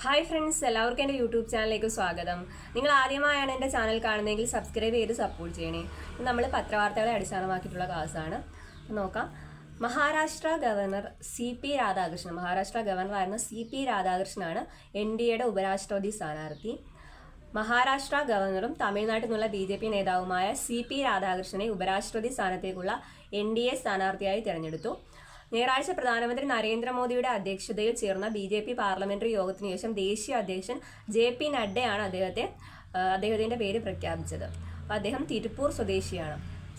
Hi friends, എല്ലാവർക്കും എൻ്റെ YouTube ചാനലിലേക്ക് സ്വാഗതം. നിങ്ങൾ ആദ്യമായാണ് എൻ്റെ ചാനൽ കാണുന്നതെങ്കിൽ സബ്സ്ക്രൈബ് ചെയ്ത് സപ്പോർട്ട് ചെയ്യണേ. നമ്മൾ പത്രവാർത്തകളെ അടിസ്ഥാനമാക്കിയിട്ടുള്ള ക്ലാസ്സാണ്. നോക്കാം. മഹാരാഷ്ട്ര ഗവർണർ CP രാധാകൃഷ്ണൻ, മഹാരാഷ്ട്ര ഗവർണറായിരുന്ന CP രാധാകൃഷ്ണനാണ് NDAയുടെ ഉപരാഷ്ട്രപതി സ്ഥാനാർത്ഥി. മഹാരാഷ്ട്ര ഗവർണറും തമിഴ്നാട്ടിൽ നിന്നുള്ള BJP നേതാവുമായ CP രാധാകൃഷ്ണനെ ഉപരാഷ്ട്രപതി സ്ഥാനത്തേക്കുള്ള NDA സ്ഥാനാർത്ഥിയായി തിരഞ്ഞെടുത്തു. ഞായറാഴ്ച പ്രധാനമന്ത്രി നരേന്ദ്രമോദിയുടെ അധ്യക്ഷതയിൽ ചേർന്ന BJP പാർലമെന്ററി യോഗത്തിന് ശേഷം ദേശീയ അധ്യക്ഷൻ JP നഡ്ഡയാണ് അദ്ദേഹത്തിന്റെ പേര് പ്രഖ്യാപിച്ചത്. അദ്ദേഹം തിരുപ്പൂർ സ്വദേശിയാണ്.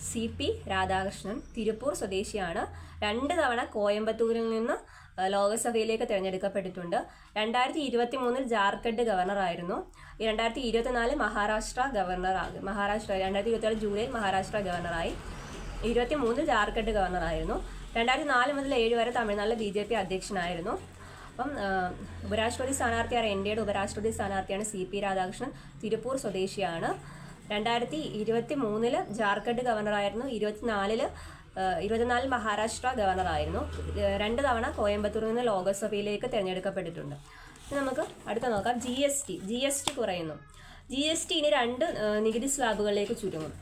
CP രാധാകൃഷ്ണൻ തിരുപ്പൂർ സ്വദേശിയാണ്. 2 തവണ കോയമ്പത്തൂരിൽ നിന്ന് ലോക്സഭയിലേക്ക് തിരഞ്ഞെടുക്കപ്പെട്ടിട്ടുണ്ട്. 2023 ജാർഖണ്ഡ് ഗവർണറായിരുന്നു. 2024 മഹാരാഷ്ട്ര ഗവർണറാകും. 2024 ജൂലൈയിൽ മഹാരാഷ്ട്ര ഗവർണറായി. 23 ജാർഖണ്ഡ് ഗവർണറായിരുന്നു. 2004 മുതൽ 7 വരെ തമിഴ്നാട്ടിലെ BJP അധ്യക്ഷനായിരുന്നു. അപ്പം ഉപരാഷ്ട്രപതി സ്ഥാനാർത്ഥിയാണ്, NDAയുടെ ഉപരാഷ്ട്രപതി സ്ഥാനാർത്ഥിയാണ് CP രാധാകൃഷ്ണൻ. തിരുപ്പൂർ സ്വദേശിയാണ്. 2023 ജാർഖണ്ഡ് ഗവർണറായിരുന്നു. 24 മഹാരാഷ്ട്ര ഗവർണറായിരുന്നു. 2 തവണ കോയമ്പത്തൂരിൽ നിന്ന് ലോക്സഭയിലേക്ക് തിരഞ്ഞെടുക്കപ്പെട്ടിട്ടുണ്ട്. നമുക്ക് അടുത്ത നോക്കാം. GST കുറയുന്നു. GST ഇനി 2 നികുതി സ്ലാബുകളിലേക്ക് ചുരുങ്ങും.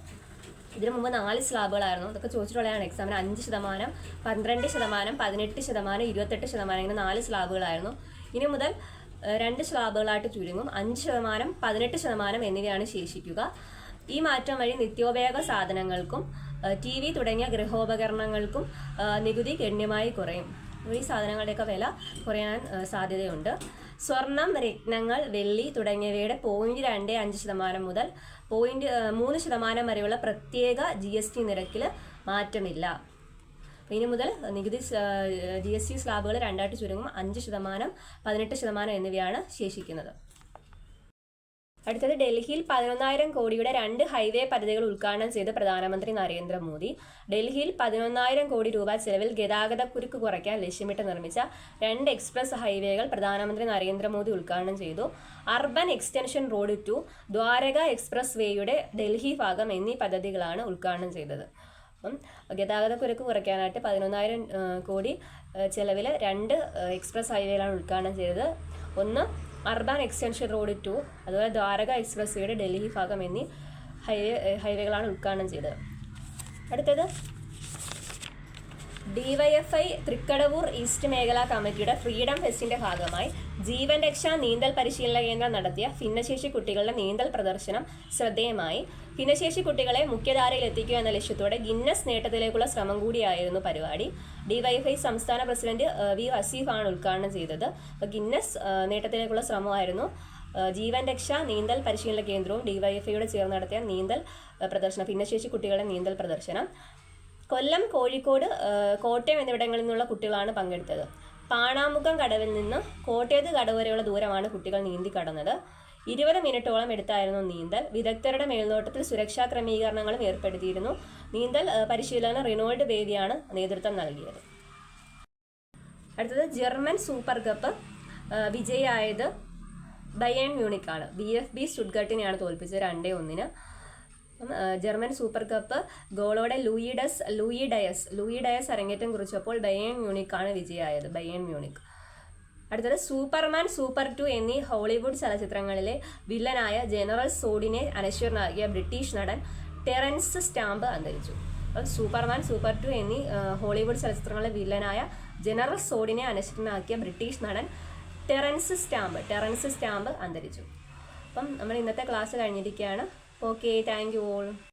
ഇതിനു മുമ്പ് 4 സ്ലാബുകളായിരുന്നു. അതൊക്കെ ചോദിച്ചിട്ടുള്ളതാണ് എക്സാമിന്. 5%, 12%, 18%, 28% ഇങ്ങനെ 4 സ്ലാബുകളായിരുന്നു. ഇനി മുതൽ 2 സ്ലാബുകളായിട്ട് ചുരുങ്ങും. 5%, 18% എന്നിവയാണ് ശേഷിക്കുക. ഈ മാറ്റം വഴി നിത്യോപയോഗ സാധനങ്ങൾക്കും TV തുടങ്ങിയ ഗൃഹോപകരണങ്ങൾക്കും നികുതി ഗണ്യമായി കുറയും. ഈ സാധനങ്ങളുടെയൊക്കെ വില കുറയാൻ സാധ്യതയുണ്ട്. സ്വർണം, രത്നങ്ങൾ, വെള്ളി തുടങ്ങിയവയുടെ 0.25% മുതൽ 0.3% വരെയുള്ള പ്രത്യേക GST നിരക്കിൽ മാറ്റമില്ല. ഇനി മുതൽ നികുതി GST സ്ലാബുകൾ 2ആയിട്ട് ചുരുങ്ങും. 5%, 18% എന്നിവയാണ് ശേഷിക്കുന്നത്. അടുത്തത് ഡൽഹിയിൽ 11,000 കോടിയുടെ 2 ഹൈവേ പദ്ധതികൾ ഉദ്ഘാടനം ചെയ്ത് പ്രധാനമന്ത്രി നരേന്ദ്രമോദി. ഡൽഹിയിൽ 11,000 കോടി രൂപ ചെലവിൽ ഗതാഗതക്കുരുക്ക് കുറയ്ക്കാൻ ലക്ഷ്യമിട്ട് നിർമ്മിച്ച 2 എക്സ്പ്രസ് ഹൈവേകൾ പ്രധാനമന്ത്രി നരേന്ദ്രമോദി ഉദ്ഘാടനം ചെയ്തു. Urban extension road 2, Dwarka express വേയുടെ ഡൽഹി ഭാഗം എന്നീ പദ്ധതികളാണ് ഉദ്ഘാടനം ചെയ്തത്. അപ്പം ഗതാഗതക്കുരുക്ക് കുറയ്ക്കാനായിട്ട് 11,000 കോടി ചെലവിൽ 2 എക്സ്പ്രസ് ഹൈവേകളാണ് ഉദ്ഘാടനം ചെയ്തത്. ഒന്ന് അർബൻ എക്സ്റ്റൻഷൻ റോഡ് 2, അതുപോലെ ദ്വാരക എക്സ്പ്രസ് വേയുടെ ഡൽഹി ഭാഗം എന്നീ ഹൈവേകളാണ് ഉദ്ഘാടനം ചെയ്തത്. അടുത്തത് DYFI തൃക്കടവൂർ ഈസ്റ്റ് മേഖലാ കമ്മിറ്റിയുടെ ഫ്രീഡം ഫെസ്റ്റിന്റെ ഭാഗമായി ജീവൻ രക്ഷാ നീന്തൽ പരിശീലന കേന്ദ്രം നടത്തിയ ഭിന്നശേഷി കുട്ടികളുടെ നീന്തൽ പ്രദർശനം ശ്രദ്ധേയമായി. ഭിന്നശേഷി കുട്ടികളെ മുഖ്യധാരയിൽ എത്തിക്കുക എന്ന ലക്ഷ്യത്തോടെ ഗിന്നസ് നേട്ടത്തിലേക്കുള്ള ശ്രമം കൂടിയായിരുന്നു പരിപാടി. DYFI സംസ്ഥാന പ്രസിഡന്റ് V വസീഫാണ് ഉദ്ഘാടനം ചെയ്തത്. ഗിന്നസ് നേട്ടത്തിലേക്കുള്ള ശ്രമമായിരുന്നു. ജീവൻ രക്ഷാ നീന്തൽ പരിശീലന കേന്ദ്രവും DYFIയോട് ചേർന്ന് നടത്തിയ നീന്തൽ പ്രദർശനം, ഭിന്നശേഷി കുട്ടികളുടെ നീന്തൽ പ്രദർശനം. കൊല്ലം, കോഴിക്കോട്, കോട്ടയം എന്നിവിടങ്ങളിൽ നിന്നുള്ള കുട്ടികളാണ് പങ്കെടുത്തത്. പാണാമുഖം കടവിൽ നിന്ന് കോട്ടയത്ത് കടവ് വരെയുള്ള ദൂരമാണ് കുട്ടികൾ നീന്തി കടന്നത്. 20 മിനിറ്റോളം എടുത്തായിരുന്നു നീന്തൽ. വിദഗ്ധരുടെ മേൽനോട്ടത്തിൽ സുരക്ഷാ ക്രമീകരണങ്ങളും ഏർപ്പെടുത്തിയിരുന്നു. നീന്തൽ പരിശീലന റിനോൾഡ് ബേദിയാണ് നേതൃത്വം നൽകിയത്. അടുത്തത് ജർമ്മൻ സൂപ്പർ കപ്പ് വിജയിയായത് ബയേൺ മ്യൂണിക്കാണ്. VfB സ്റ്റുട്ട്ഗർട്ടിനെയാണ് തോൽപ്പിച്ചത് 2-1. ജർമ്മൻ സൂപ്പർ കപ്പ് ഗോളോടെ ലൂയി ഡയസ് അരങ്ങേറ്റം കുറിച്ചപ്പോൾ ബയേൺ മ്യൂണിക്കാണ് വിജയിയായത്. Bayern Munich. അടുത്തത് സൂപ്പർമാൻ, സൂപ്പർ 2 എന്നീ ഹോളിവുഡ് ചലച്ചിത്രങ്ങളിലെ വില്ലനായ ജനറൽ സോഡിനെ അനശ്വരനാക്കിയ ബ്രിട്ടീഷ് നടൻ ടെറൻസ് സ്റ്റാമ്പ് അന്തരിച്ചു. അപ്പം സൂപ്പർമാൻ, സൂപ്പർ 2 എന്നീ ഹോളിവുഡ് ചലച്ചിത്രങ്ങളിലെ വില്ലനായ ജനറൽ സോഡിനെ അനശ്വരനാക്കിയ ബ്രിട്ടീഷ് നടൻ ടെറൻസ് സ്റ്റാമ്പ് അന്തരിച്ചു. അപ്പം നമ്മൾ ഇന്നത്തെ ക്ലാസ് കഴിഞ്ഞിരിക്കുകയാണ്. Okay, thank you all.